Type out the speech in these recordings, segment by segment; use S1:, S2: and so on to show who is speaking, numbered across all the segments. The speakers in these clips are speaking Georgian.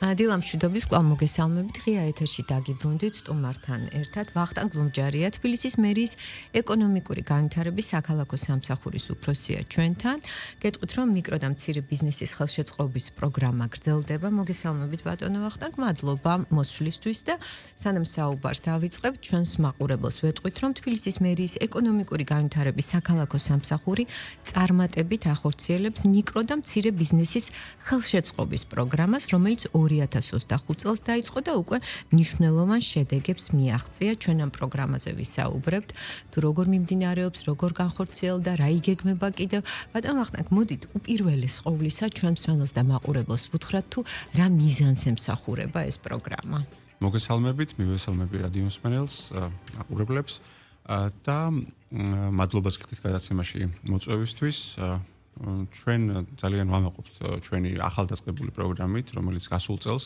S1: დილამ მშვიდობის კვლავ მოგესალმებით. ღია ეთერში დაგიბრუნდით სტუმართან ერთად. ვახტანგ ლომჯარია, თბილისის მერიის ეკონომიკური განვითარების საქალაქო სამსახურის უფროსია ჩვენთან. გეტყვით, რომ მიკრო და მცირე ბიზნესის ხელშეწყობის პროგრამა გრძელდება. მოგესალმებით ბატონო ვახტანგ, მადლობა მოსვლისთვის და სანამ საუბარს დავიწყებთ, ჩვენს მაყურებელს ვეტყვით, რომ თბილისის მერიის ეკონომიკური განვითარების საქალაქო სამსახური წარმატებით ახორციელებს მიკრო და მცირე ბიზნესის ხელშეწყობის პროგრამას, რომელიც 2025 წელს დაიწყო და უკვე მნიშვნელოვან შედეგებს მიაღწია. ჩვენ ამ პროგრამაზე ვისაუბრებთ, თუ როგორ მიმდინარეობს, როგორ განხორციელდა, რა იგეგმება კიდევ. ბატონო ვახტანგ, მოდით უპირველეს ყოვლისა ჩვენ მსმენელს და მაყურებელს ვუთხრათ, თუ რა მიზანს ემსახურება ეს პროგრამა.
S2: მოგესალმებით, მივესალმები რადიო მსმენელს, მაყურებლებს და მადლობას გიხდით გადაცემაში მოწვევისთვის. ჩვენ ძალიან ვამაყობთ ჩვენი ახალდაწყებული პროგრამით, რომელიც გასულ წელს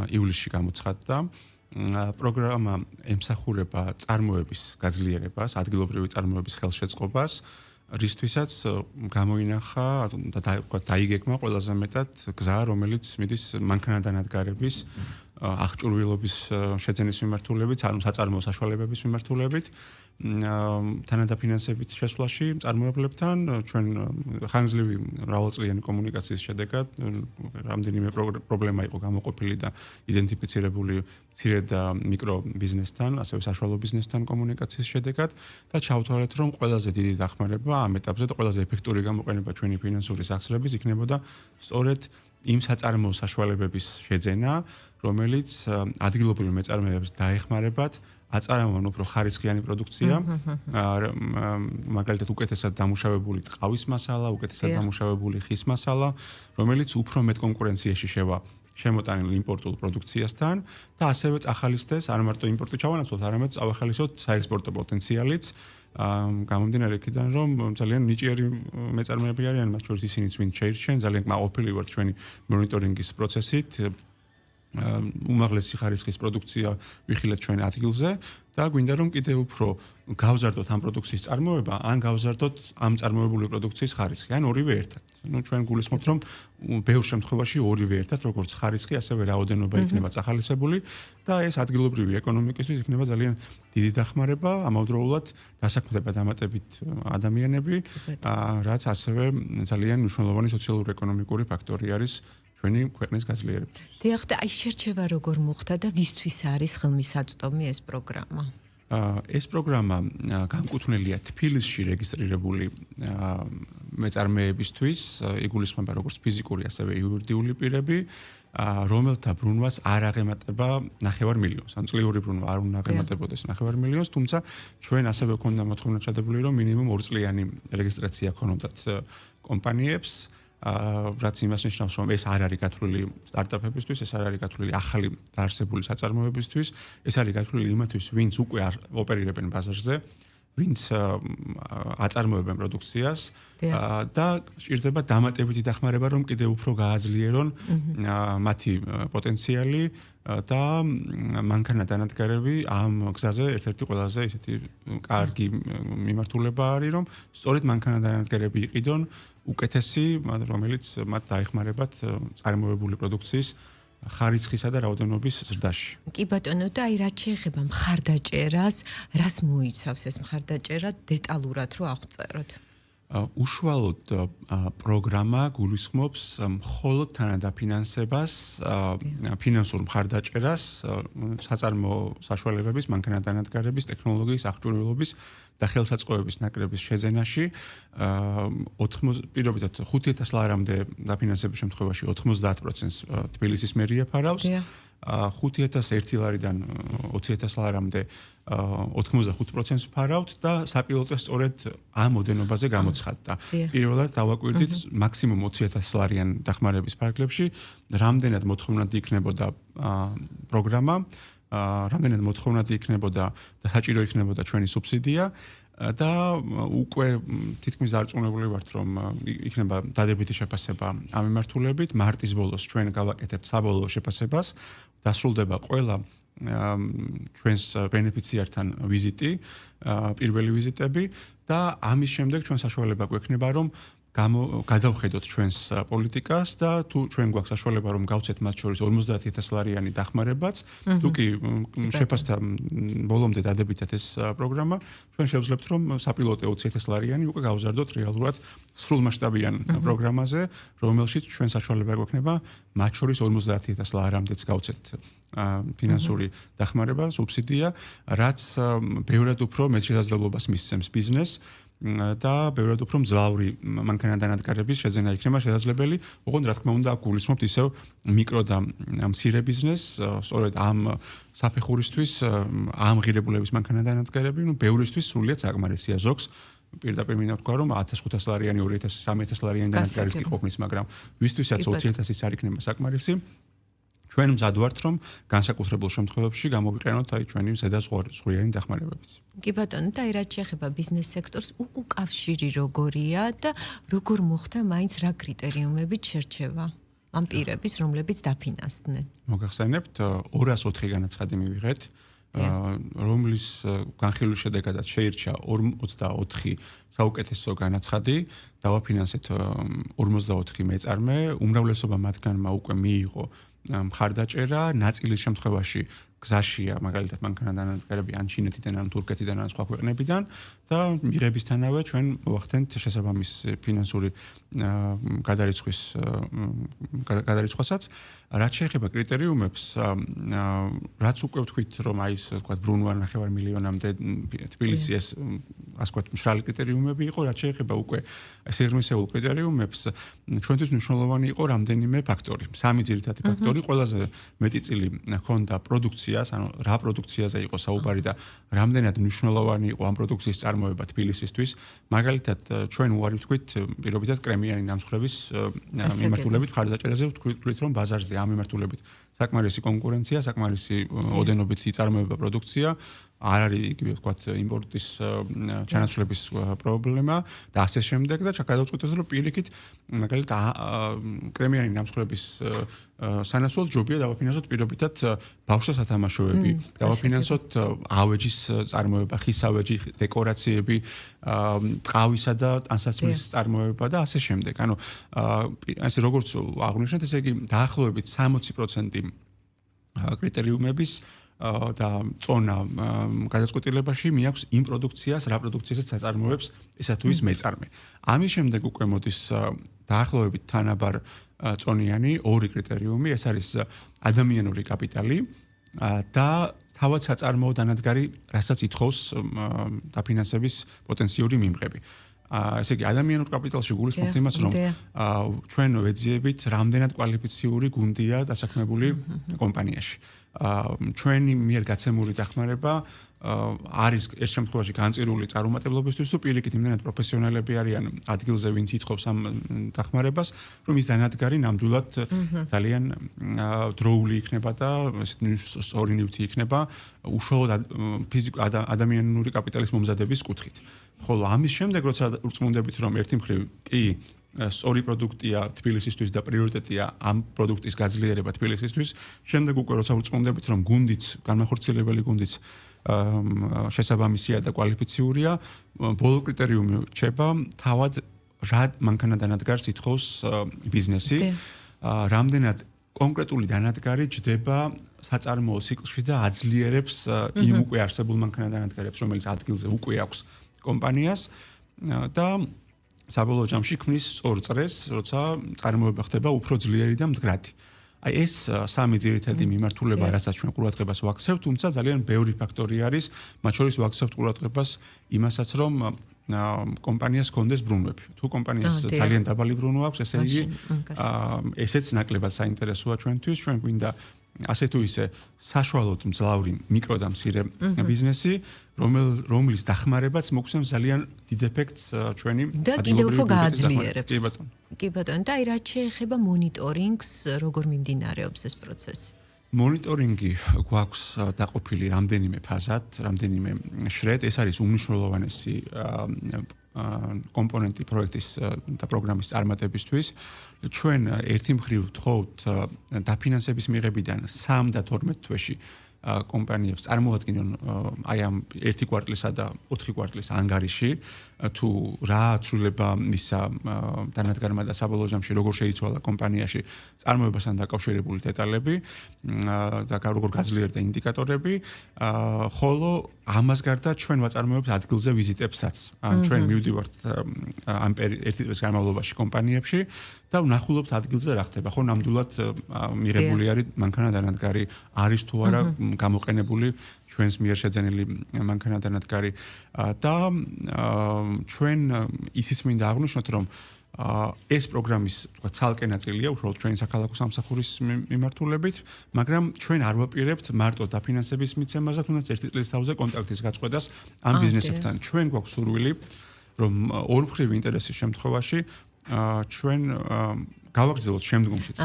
S2: ივლისში გამოცხადდა. პროგრამა ემსახურება წარმოების გაძლიერებას, ადგილობრივი წარმოების ხელშეწყობას, რისთვისაც გამოინახა და დაიგეგმა ყველაზე მეტად გზა, რომელიც მიდის მანქანადანადგარების აღჭურვილობის შეძენის მიმართულებით, ანუ საწარმოო საშუალებების მიმართულებით. თანადაფინანსებით შესვლაში მწარმოებლებთან ჩვენ ხანგრძლივი მრავალწლიანი კომუნიკაციის შედეგად რამდენიმე პრობლემა იყო გამოყოფილი და იდენტიფიცირებული მცირე და მიკრო ბიზნესთან, ასევე საშუალო ბიზნესთან კომუნიკაციის შედეგად და ჩავთვალეთ, რომ ყველაზე დიდი დახმარება ამ ეტაპზე და ყველაზე ეფექტური გამოყენება ჩვენი ფინანსური სახსრების იქნებოდა სწორედ იმ საწარმოო საშუალებების შეძენა, რომელიც ადგილობრივ მეწარმეებს დაეხმარებათ აწარმოონ უფრო ხარისხიანი პროდუქცია, მაგალითად უკეთესად დამუშავებული ტყავის მასალა, უკეთესად დამუშავებული ხის მასალა, რომელიც უფრო მეტ კონკურენციაში შევა შემოტანილ იმპორტულ პროდუქციასთან და ასევე წახალისდეს არ მარტო იმპორტი ჩავანაცვლოთ, არამედ წავახალისოთ საექსპორტო პოტენციალიც. გამომდინარე იქიდან, რომ ძალიან ნიჭიერი მეწარმეები არიან, მათ შორის ისინიც, ვინც შეირჩენ, ძალიან კმაყოფილი ვართ ჩვენი მონიტორინგის პროცესით. უმაღლესი ხარისხის პროდუქცია ვიხილეთ ჩვენ ადგილზე და გვინდა რომ კიდევ უფრო გავზარდოთ ამ პროდუქციის წარმოება, ან გავზარდოთ ამ წარმოებული პროდუქციის ხარისხი, ან ორივე ერთად. ჩვენ გულისხმობთ, რომ ბევრ შემთხვევაში ორივე ერთად, როგორც ხარისხი, ასევე რაოდენობა იქნება წახალისებული და ეს ადგილობრივი ეკონომიკისთვის იქნება ძალიან დიდი დახმარება, ამავდროულად დასაქმდება დამატებით ადამიანები, რაც ასევე ძალიან მნიშვნელოვანი სოციალურ-ეკონომიკური ფაქტორი არის ჩვენი ქვეყნის გაძლიერების.
S1: დიახ, და აი შერჩევა როგორ მოხდა და ვისთვის არის ხელმისაწვდომი ეს პროგრამა?
S2: ეს პროგრამა განკუთვნილია თბილისში რეგისტრირებული მეწარმეებისთვის, იგულისხმება როგორც ფიზიკური, ასევე იურიდიული პირები, რომელთა ბრუნვას არ აღემატება 9 მილიონს. ან წლიური ბრუნვა არ უნდა აღემატებოდეს 9 მილიონს, თუმცა ჩვენ ასევე გვქონდა მოთხოვნა ჩადებული, რომ მინიმუმ 2 წლიანი რეგისტრაცია ქონოდათ კომპანიებს. რაც იმას ნიშნავს, რომ ეს არ არის გათვლილი სტარტაპებისთვის, ეს არ არის გათვლილი ახალი დაარსებული საწარმოებისთვის, ეს არის გათვლილი იმათთვის, ვინც უკვე ოპერირებენ ბაზარზე, ვინც აწარმოებენ პროდუქციას და სჭირდება დამატებითი დახმარება, რომ კიდევ უფრო გააძლიერონ მათი პოტენციალი და მანქანადანადგარები ამ გზაზე ერთ-ერთი ყველაზე ისეთი კარგი მიმართულება არის, რომ სწორედ მანქანადანადგარები იყიდონ უკეთესი, რომელიც მათ დაეხმარებათ წარმოებული პროდუქციის ხარისხისა და რაოდენობის ზრდაში.
S1: კი ბატონო, და აი რაც შეეხება მხარდაჭერას, რას მოიცავს ეს მხარდაჭერა დეტალურად რო აღწეროთ?
S2: უშუალოდ პროგრამა გულისხმობს მხოლოდ თანადაფინანსებას, ფინანსურ მხარდაჭერას, საწარმოო საშუალებების, მანქანადანადგარების, ტექნოლოგიის აღჭურვილობის და ხელსაწყოების ნაკრების შეძენაში. პირობითად 5,000 ლარამდე დაფინანსების შემთხვევაში 90%-ს თბილისის მერია ფარავს. 5,001 ლარიდან 20,000 ლარამდე 85%-ს ფარავთ და საპილოტო სწორედ ამ მოდენობაზე გამოცხადდა. პირველად დავაკვირდით მაქსიმუმ 20,000 ლარიან დახმარების ფარგლებში, რამდენად მოთხოვნადი იქნებოდა პროგრამა, რამდენად მოთხოვნადი იქნებოდა და საჭირო იქნებოდა ჩვენი სუბსიდია და უკვე თითქმის დარწმუნებული ვართ, რომ იქნება დადებითი შეფასება ამ მიმართულებით. მარტის ბოლოს ჩვენ გავაკეთებთ საბოლოო შეფასებას, დასრულდება ყველა ჩვენს ბენეფიციართან ვიზიტი, პირველი ვიზიტები და ამის შემდეგ ჩვენ საშუალება გვექნება, რომ გადავხედოთ ჩვენს პოლიტიკას და თუ ჩვენ გვაქვს საშუალება რომ გავცეთ მათ შორის 50,000 ლარიანი დახმარებაც, თუ კი შეფასდა ბოლომდე დადებითად ეს პროგრამა, ჩვენ შევძლებთ რომ საპილოტო 20,000 ლარიანი უკვე გავზარდოთ რეალურად სრულმასშტაბიან პროგრამაზე, რომელშიც ჩვენ საშუალება გვექნება მათ შორის 50,000 ლარამდეც გავცეთ ფინანსური დახმარება, სუბსიდია, რაც ბევრად უფრო მეტ შესაძლებლობას მისცემს ბიზნესს და ბევრად უფრო მძლავრი მანქანადანადგარების შეძენა იქნება შესაძლებელი. ოღონდ რა თქმა უნდა, გულისხმობთ ისევ მიკრო და მცირე ბიზნესს, სწორედ ამ საფეხურისთვის, ამ ღირებულების მანქანადანადგარები, ბევრისთვის სრულიად საკმარისია ზოგს. პირდაპირ მინდა ვთქვა, რომ 1,500 ლარიანი, 2,000, 3,000 ლარიანი დანადგარიც კი ყოფნის, მაგრამ ვისთვისაც 20,000-ის არ იქნება საკმარისი. ჩვენ მზად ვართ, რომ განსაკუთრებულ შემთხვევებში გამოვიყენოთ ჩვენი ზედაზღვრიანი დახმარებებიც.
S1: კი ბატონო, და რაც შეეხება ბიზნეს სექტორს, უკავშირი როგორია და როგორ მოხდა მაინც რა კრიტერიუმებით შერჩევა ამ პირების, რომლებიც დაფინანსდნენ?
S2: მოგახსენებთ, 204 განაცხადი მივიღეთ, რომლის განხილვის შედეგადაც შეირჩა 24 საუკეთესო განაცხადი, დავაფინანსეთ 54 მეწარმე, უმრავლესობა მათგანმა უკვე მიიღო მხარდაჭერა, ნაწილის შემთხვევაში გზაშია, მაგალითად მანქანადანადგარები ან ჩინეთიდან, ან თურქეთიდან, ან სხვა ქვეყნებიდან და მიღებისთანავე ჩვენ მოვახდენთ შესაბამის ფინანსური გადარიცხვასაც. რაც შეეხება კრიტერიუმებს, რაც უკვე ვთქვით, რომ აი ეს თქვა ბრუნვა 9 მილიონამდე თბილისი ეს ასე ვთქვათ მშრალი კრიტერიუმები იყო, რაც შეეხება უკვე სიღრმისეულ კრიტერიუმებს, ჩვენთვის მნიშვნელოვანი იყო რამდენიმე ფაქტორი. 3 ძირითადი ფაქტორი, ყველაზე მეტი წილი ჰქონდა პროდუქციას, ანუ რა პროდუქციაზე იყო საუბარი და რამდენად მნიშვნელოვანი იყო ამ პროდუქციის წარმოება თბილისისთვის. მაგალითად, ჩვენ უარი ვთქვით პირობითად კრემიანი ნამსხვრების მიმართულებით მხარდაჭერაზე ვთქვით, რომ ბაზარზე ამ მიმართულებით საკმარისი კონკურენცია, საკმარისი ოდენობით იწარმოება პროდუქცია, არ არის იგივე ვთქვათ იმპორტის ჩანაცვლების პრობლემა და ასე შემდეგ და გადავწყვიტეთ რომ პირიქით მაგალითად კრემიანი ნამსხვრების სანაცვლოდ ჯობია დავაფინანსოთ პირობითად ბავშვთა სათამაშოები, დავაფინანსოთ ავეჯის წარმოება, ხის ავეჯი, დეკორაციები, ტყავისა და ტანსაცმლის წარმოება და ასე შემდეგ. ანუ ასე როგორც აღნიშნეთ, ესე იგი დაახლოებით 60% კრიტერიუმების და წონა გადაწყვეტილებაში მიაქვს იმ პროდუქციას, რა პროდუქციასაც აწარმოებს ესა თუ ის მეწარმე. ამის შემდეგ უკვე მოდის დაახლოებით თანაბარ წონიანი ორი კრიტერიუმი, ეს არის ადამიანური კაპიტალი და თავად საწარმოო დანადგარი, რასაც ითხოვს დაფინანსების პოტენციური მიმღები. ესე იგი ადამიანურ კაპიტალში გულისხმობთ იმას, რომ ჩვენ ვეძიებით რამდენად კვალიფიციური გუნდია დასაქმებული კომპანიაში. ჩვენი მიერ გაცემული დახმარება არის ერთ შემთხვევაში განწირული წარუმატებლობისთვის, თუ პირიქით იმდენად პროფესიონალები არიან ადგილზე, ვინც ითხოვს ამ დახმარებას, რომ ის დანადგარი ნამდვილად ძალიან დროული იქნება და სწორი ნივთი იქნება უშუალოდ ადამიანური კაპიტალის მომზადების კუთხით. ხოლო ამის შემდეგ, როცა ურწმუნდებით, რომ ერთი მხრივ კი სწორი პროდუქტია თბილისისთვის და პრიორიტეტია ამ პროდუქტის გაძლიერება თბილისისთვის, შემდეგ უკვე როცა ურწმუნდებით, რომ გუნდიც, განმახორციელებელი გუნდიც შესაბამისია და კვალიფიციურია, ბოლო კრიტერიუმი რჩება თავად რა მანქანადანადგარს ითხოვს ბიზნესი, რამდენად კონკრეტული დანადგარი ჯდება საწარმოო ციკლში და აძლიერებს იმ უკვე არსებულ მანქანადანადგარებს, რომელიც ადგილზე უკვე აქვს კომპანიას და საბოლოო ჯამში ქმნის სწორ წრეს, როცა წარმოება ხდება უფრო ძლიერი და მდგრადი. აი ეს სამი ძირითადი მიმართულება, რასაც ჩვენ ყურადღებას ვაქცევთ, თუმცა ძალიან ბევრი ფაქტორი არის, მათ შორის ვაქცევთ ყურადღებას იმასაც, რომ კომპანიას კონდეს ბრუნვები. თუ კომპანიას ძალიან დაბალი ბრუნვა აქვს, ესე იგი ესეც ნაკლებად საინტერესოა ჩვენთვის, ჩვენ გვინდა ასე თუ ისე საშუალოდ მძლავრი მიკრო და მცირე ბიზნესი, რომლის დახმარებაც მოგვცემს ძალიან დიდ ეფექტს ჩვენი
S1: და კიდევ უფრო გააძლიერებს.
S2: კი ბატონო.
S1: კი ბატონო, და აი რაც შეეხება მონიტორინგს, როგორ მიმდინარეობს ეს პროცესი?
S2: მონიტორინგი გვაქვს დაყოფილი რამდენიმე ფაზად, რამდენიმე შრედ, ეს არის უმნიშვნელოვანესი კომპონენტი პროექტის და პროგრამის წარმატებისთვის. ჩვენ ერთი მხრივ ვთხოვთ დაფინანსების მიღებიდან 3 და 12 თვეში კომპანიებს წარმოადგენენ აი ამ 1 კვარტლისა და 4 კვარტლის ანგარიში, თუ რა აცვლილება მისცა დანადგარმა და საბოლოო ჯამში როგორ შეიცვალა კომპანიაში წარმოებასთან დაკავშირებული დეტალები და როგორ გაძლიერდა ინდიკატორები, ხოლო ამას გარდა ჩვენ ვაწარმოებთ ადგილზე ვიზიტებსაც. ან ჩვენ მივდივართ ამ ერთი წლის განმავლობაში კომპანიებში და ვნახულობთ ადგილზე რა ხდება. ხო, ნამდვილად მიღებული არის მანქანა-დანადგარი, არის თუ არა გამოყენებული ჩვენს მიერ შეძენილი მანქანა-დანადგარი და ჩვენ ისიც მინდა აღვნიშნოთ, რომ ეს პროგრამის თქვა ცალკე ნაწილია უშუალოდ ჩვენი საქალაქო სამსახურის მიმართულებით, მაგრამ ჩვენ არ ვაპირებთ მარტო დაფინანსების მიცემას და თუნდაც ერთი წლის თავზე კონტაქტის გაწყვეტას ამ ბიზნესებთან. ჩვენ გვაქვს სურვილი, რომ ორმხრივი ინტერესის შემთხვევაში ჩვენ გავაგრძელოთ შემდგომშიც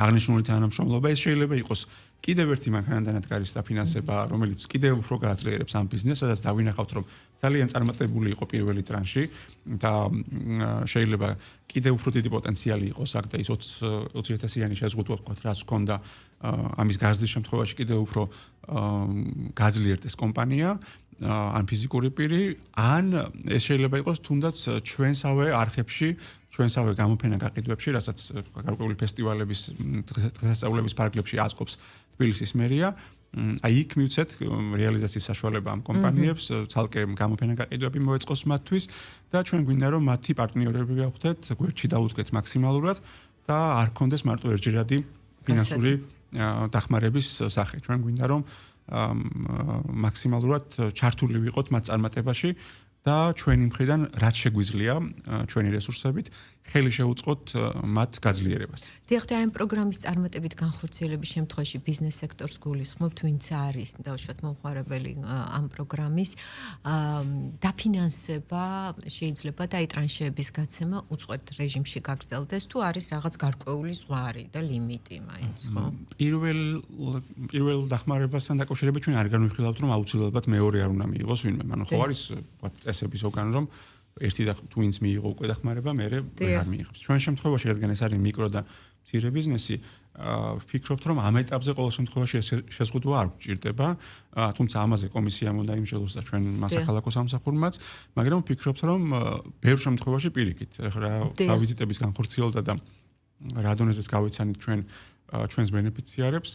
S2: აღნიშნული თანამშრომლობა. ეს შეიძლება იყოს კიდევ ერთი მანქანა-დანადგარის დაფინანსება, რომელიც კიდევ უფრო გააძლიერებს ამ ბიზნესს, სადაც დავინახავთ, რომ ძალიან წარმატებული იყო პირველი ტრანში და შეიძლება კიდევ უფრო დიდი პოტენციალი იყოს აქ და ის 20,000-იანი შეზღუდვა თქვათ, რაც ჰქონდა ამის გაზრდის შემთხვევაში კიდევ უფრო გაძლიერდეს კომპანია, ან ფიზიკური პირი, ან ეს შეიძლება იყოს თუნდაც ჩვენსავე არხებში, ჩვენსავე გამოფენა გაყიდვებში, რასაც გარკვეული ფესტივალების, დღესასწაულების პარკლებში აწყობს თბილისის მერია. აი იქ მივცეთ რეალიზაციის საშუალება ამ კომპანიებს, ცალკე გამოფენა გაყიდვები მოეწყოს მათთვის და ჩვენ გვინდა რომ მათი პარტნიორები გავხდეთ, გვერდში დავუდგეთ მაქსიმალურად და არ გქონდეს მარტო ერთჯერადი ფინანსური დახმარების სახე. ჩვენ გვინდა რომ მაქსიმალურად ჩართული ვიყოთ მათ წარმატებაში და ჩვენი მხრიდან რაც შეგვიძლია ჩვენი რესურსებით ხელი შეუწყოთ მათ გაძლიერებას.
S1: დიახ, და ამ პროგრამის წარმატებით განხორციელების შემთხვევაში ბიზნეს სექტორს გულისხმობთ, ვინც არის დაუშვათ მომხმარებელი ამ პროგრამის დაფინანსება შეიძლება და აი ტრანშების გაცემა უწყვეტ რეჟიმში გაგრძელდეს თუ არის რაღაც გარკვეული ზღვარი და ლიმიტი მაინც, ხო?
S2: პირველ დახმარებასთან დაკავშირებით ჩვენ არ განვიხილავთ, რომ აუცილებლად მეორე არ უნდა მიიღოს ვინმე. ანუ ხო არის ვთქვათ წესები ზოგან რომ ერთი და თუ ვინც მიიღო უკვე დახმარება, მე არ მიიღებს. ჩვენ შემთხვევაში, რადგან ეს არის მიკრო და მცირე ბიზნესი, ვფიქრობთ, რომ ამ ეტაპზე ყოველ შემთხვევაში შეზღუდვა არ გვჭირდება, თუმცა ამაზე კომისიამ უნდა იმსჯელოს და ჩვენ მასახალაკო სამსახურმაც, მაგრამ ვფიქრობთ, რომ ბევრ შემთხვევაში პირიქით, რა ვიზიტების განხორციელდა და რა დონეზეც გავიცანით ჩვენს ბენეფიციარებს,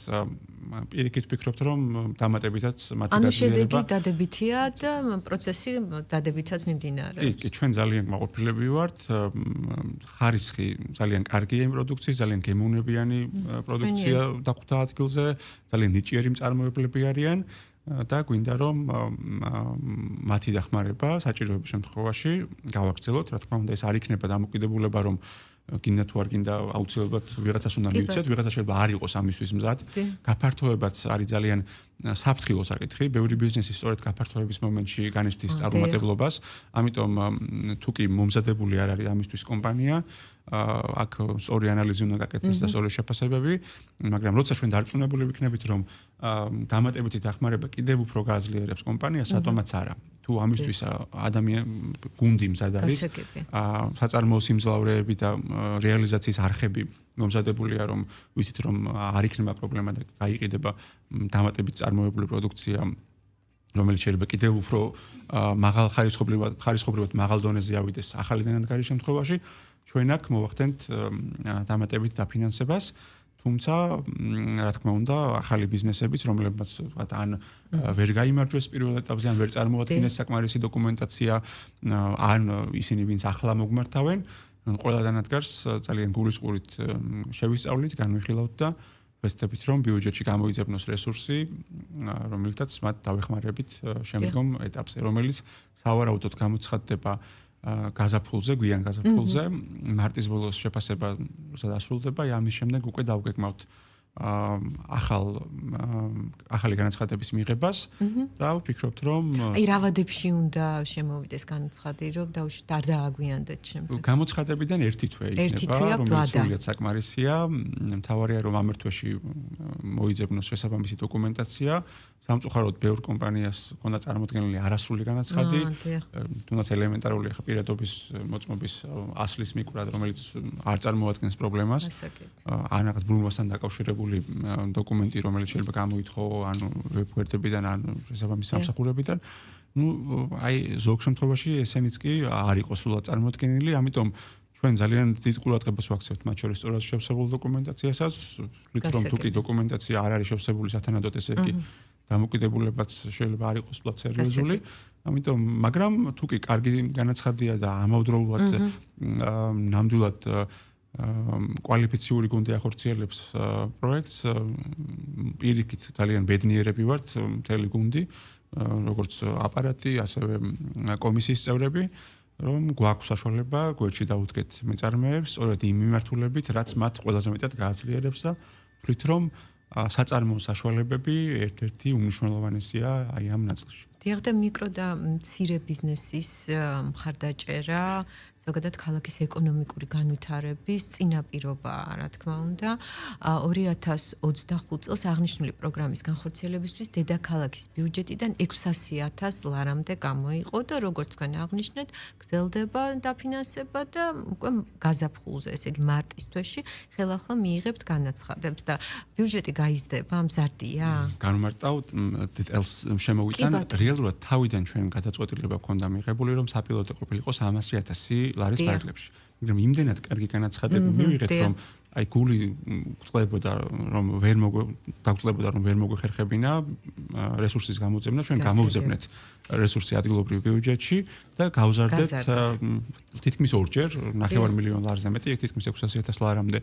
S2: პირიქით ვფიქრობთ, რომ დამატებითაც მათი
S1: ანუ შედეგი დადებითია და პროცესი დადებითად მიმდინარეობს.
S2: კი, ჩვენ ძალიან მაყოფილები ვართ, ხარისხი ძალიან კარგია იმ პროდუქციის, ძალიან გემოვნებიანი პროდუქცია დაგვხვდა ადგილზე, ძალიან ნიჭიერი მწარმოებლები არიან და გვინდა რომ მათი დახმარება საჭიროების შემთხვევაში გავაგრძელოთ, რა თქმა უნდა ეს არ იქნება დამოკიდებულება რომ გინდა თუ არ გინდა აუცილებლად ვიღაცას უნდა მივცეთ, ვიღაცა შეიძლება არ იყოს ამისთვის მზად. გაფართოებაც არის ძალიან საფრთხილო საკითხი. ბევრი ბიზნესი სწორედ გაფართოების მომენტში განიცდის წარუმატებლობას, ამიტომ თუ კი მომზადებული არ არის ამისთვის კომპანია, აქ სწორი ანალიზი უნდა გაკეთდეს და სწორი შეფასებები, მაგრამ როცა ჩვენ დარწმუნებული ვიქნებით, რომ დამატებითი დახმარება კიდევ უფრო გააძლიერებს კომპანიას, რატომაც არა. თუ ამისთვის გუნდი მზად არის, საწარმოო სიმძლავრეები და რეალიზაციის არხები მომზადებულია, რომ ვიცით, რომ არ იქნება პრობლემა და გაიყიდება დამატებით წარმოებული პროდუქცია, რომელიც შეიძლება კიდევ უფრო მაღალ ხარისხობრივად მაღალ დონეზე ავიდეს ახალი დანადგარის შემთხვევაში, ჩვენ აქ მოვახდენთ დამატებით დაფინანსებას. თუმცა, რა თქმა უნდა, ახალი ბიზნესებიც, რომლებიც ვთქვათ, ან ვერ გაიმარჯვეს პირველ ეტაპზე, ან ვერ წარმოადგენს საკმარისი დოკუმენტაცია, ან ისინი, ვინც ახლა მოგმართავენ, ყველა დანადგარს ძალიან გულისყურით შევისწავლით, განვიხილავთ და ვეცდებით, რომ ბიუჯეტში გამოიძებნოს რესურსი, რომელთაც მათ დავეხმარებით შემდგომ ეტაპზე, რომელიც სავარაუდოდ გამოცხადდება გაზაფხულზე, გვიან გაზაფხულზე, მარტის ბოლოს შეფასება დასრულდება, ამის შემდეგ უკვე დავგეგმავთ ახალი განაცხადების მიღებას და ვფიქრობთ, რომ
S1: აი რა ვადებში უნდა შემოვიდეს განაცხადი, რომ არ დააგვიანდეთ შემდეგ.
S2: გამოცხადებიდან ერთი თვე იქნება, რომელიც სრულიად საკმარისია. მთავარია, რომ ამ ერთ თვეში მოიძებნოს შესაბამისი დოკუმენტაცია, სამწუხაროდ ბევრ კომპანიას ქონდა წარმოქმნილი არასრული განაცხადი, თუნდაც ელემენტარული ხა პირადობის მოწმობის ასლის მიკვრად, რომელიც არ წარმოადგენს პრობლემას. ან რაღაც ბრუნვასთან დაკავშირებული დოკუმენტი, რომელიც შეიძლება გამოითხოვო ანუ ვებგვერდებიდან, ან შესაბამის სამსახურებიდან. აი ზოგ შემთხვევაში ესენიც კი არ იყო სულად წარმოქმნილი, ამიტომ ჩვენ ძალიან დიდ ყურადღებას ვაქცევთ მათ შორის სწორად შევსებულ დოკუმენტაციასაც, რომ თუ კი დოკუმენტაცია არ არის შევსებული სათანადოდ, ესე იგი დამოკიდებულებაც შეიძლება არ იყოს სულად სერიოზული. ამიტომ, მაგრამ თუ კი კარგი განაცხადია და ამავდროულად ნამდვილად კვალიფიციური გუნდი ახორციელებს პროექტს, პირიქით ძალიან ბედნიერები ვართ მთელი გუნდი, როგორც აპარატი, ასევე კომისიის წევრები, რომ გვაქვს საშუალება გვერდში დაუდგეთ მეწარმეებს, სწორედ იმ მიმართულებით, რაც მათ ყველაზე მეტად გააძლიერებს და ვთვლით, რომ საწარმოო საშუალებები ერთ-ერთი უმნიშვნელოვანესია აი ამ ნაწილში.
S1: დიახ და მიკრო და მცირე ბიზნესის მხარდაჭერა, ზოგადად ქალაქის ეკონომიკური განვითარების წინაპირობაა, რა თქმა უნდა. 2025 წელს აღნიშნული პროგრამის განხორციელებისთვის დედაქალაქის ბიუჯეტიდან 600.000 ლარამდე გამოიყო და როგორც თქვენ აღნიშნეთ, გრძელდება დაფინანსება და უკვე გაზაფხულზე, ესე იგი მარტის თვეში ხელახლა მიიღებთ განაცხადებს და ბიუჯეტი გაიზრდება, მზარდია?
S2: განმარტავთ, დეტალს შემოვიტან, რეალურად თავიდან ჩვენ გადაწყვეტილება გვქონდა მიღებული, რომ საპილოტო ყოფილიყო 300.000 ლარის ფარგლებში. მაგრამ იმდენად კარგი განაცხადები მივიღეთ, რომ აი გული გწყდებოდა, რომ ვერ მოგვეხერხებინა რესურსის გამოძებნა, ჩვენ გამოვძებნეთ რესურსი ადგილობრივ ბიუჯეტში და გავზარდეთ თითქმის ორჯერ, 9 მილიონ ლარზე მეტი, თითქმის 600.000 ლარამდე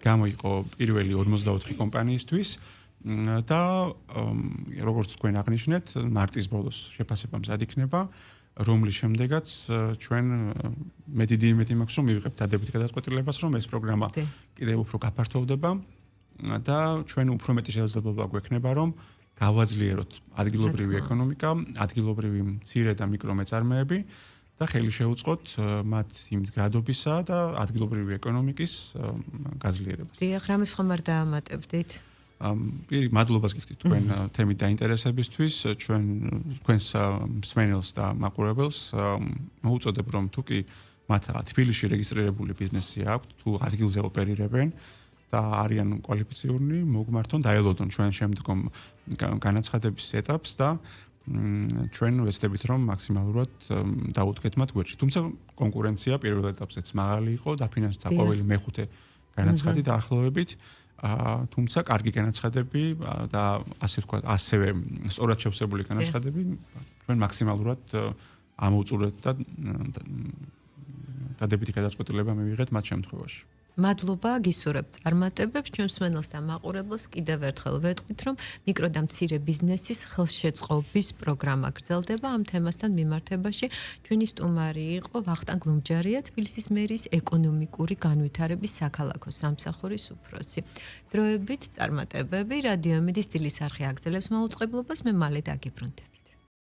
S2: გამოიყო პირველი 44 კომპანიისთვის. და როგორც თქვენ აღნიშნეთ, მარტის ბოლოს შეფასება მზად იქნება, რომლის შემდეგაც ჩვენ მე დიდი იმედი მაქვს, რომ მივიღებთ დადებით გადაწყვეტილებას, რომ ეს პროგრამა კიდევ უფრო გაფართოვდება და ჩვენ უფრო მეტი შესაძლებლობა გვექნება, რომ გავაძლიეროთ ადგილობრივი ეკონომიკა, ადგილობრივი მცირე და მიკრო მეწარმეები და ხელი შევუწყოთ მათ იმ გრადობისა და ადგილობრივი ეკონომიკის გაძლიერებას.
S1: დიახ, რამე ხომ არ დაამატებდით?
S2: მადლობას გიხდით თქვენ თემით დაინტერესებისთვის, თქვენს მსმენელს და მაყურებელს მოუწოდებ, რომ თუ კი მათ თბილისში რეგისტრირებული ბიზნესი აქვთ, თუ ადგილზე ოპერირებენ და არიან კვალიფიციური, მოგმართონ დაელოდონ ჩვენ შემდგომ განაცხადების ეტაპს და ჩვენ ვეცდებით, რომ მაქსიმალურად დაუდგეთ მათ გვერდში. თუმცა კონკურენცია პირველ ეტაპზეც მაღალი იყო, დაფინანსდა ყოველი მეხუთე განაცხადი დაახლოებით. თუმცა კარგი განაცხადები და ასე ვთქვათ, ასევე სწორად შევსებული განაცხადები ჩვენ მაქსიმალურად ამოვწურეთ და დადებითი გადაწყვეტილება მივიღეთ მათ შემთხვევაში.
S1: მადლობა, გისურვებთ წარმატებებს, ჩვენს მსმენელს და მაყურებელს კიდევ ერთხელ ვეტყვით, რომ მიკრო და მცირე ბიზნესის ხელშეწყობის პროგრამა გრძელდება ამ თემასთან მიმართებაში. ჩვენი სტუმარი იყო ვახტანგ ლომჯარია, თბილისის მერის ეკონომიკური განვითარების საქალაქო სამსახურის უფროსი. დროებით წარმატებები, რადიო ემედის დილის არხი აგრძელებს მაუწყებლობას, მე მალე დაგიბრუნდებით.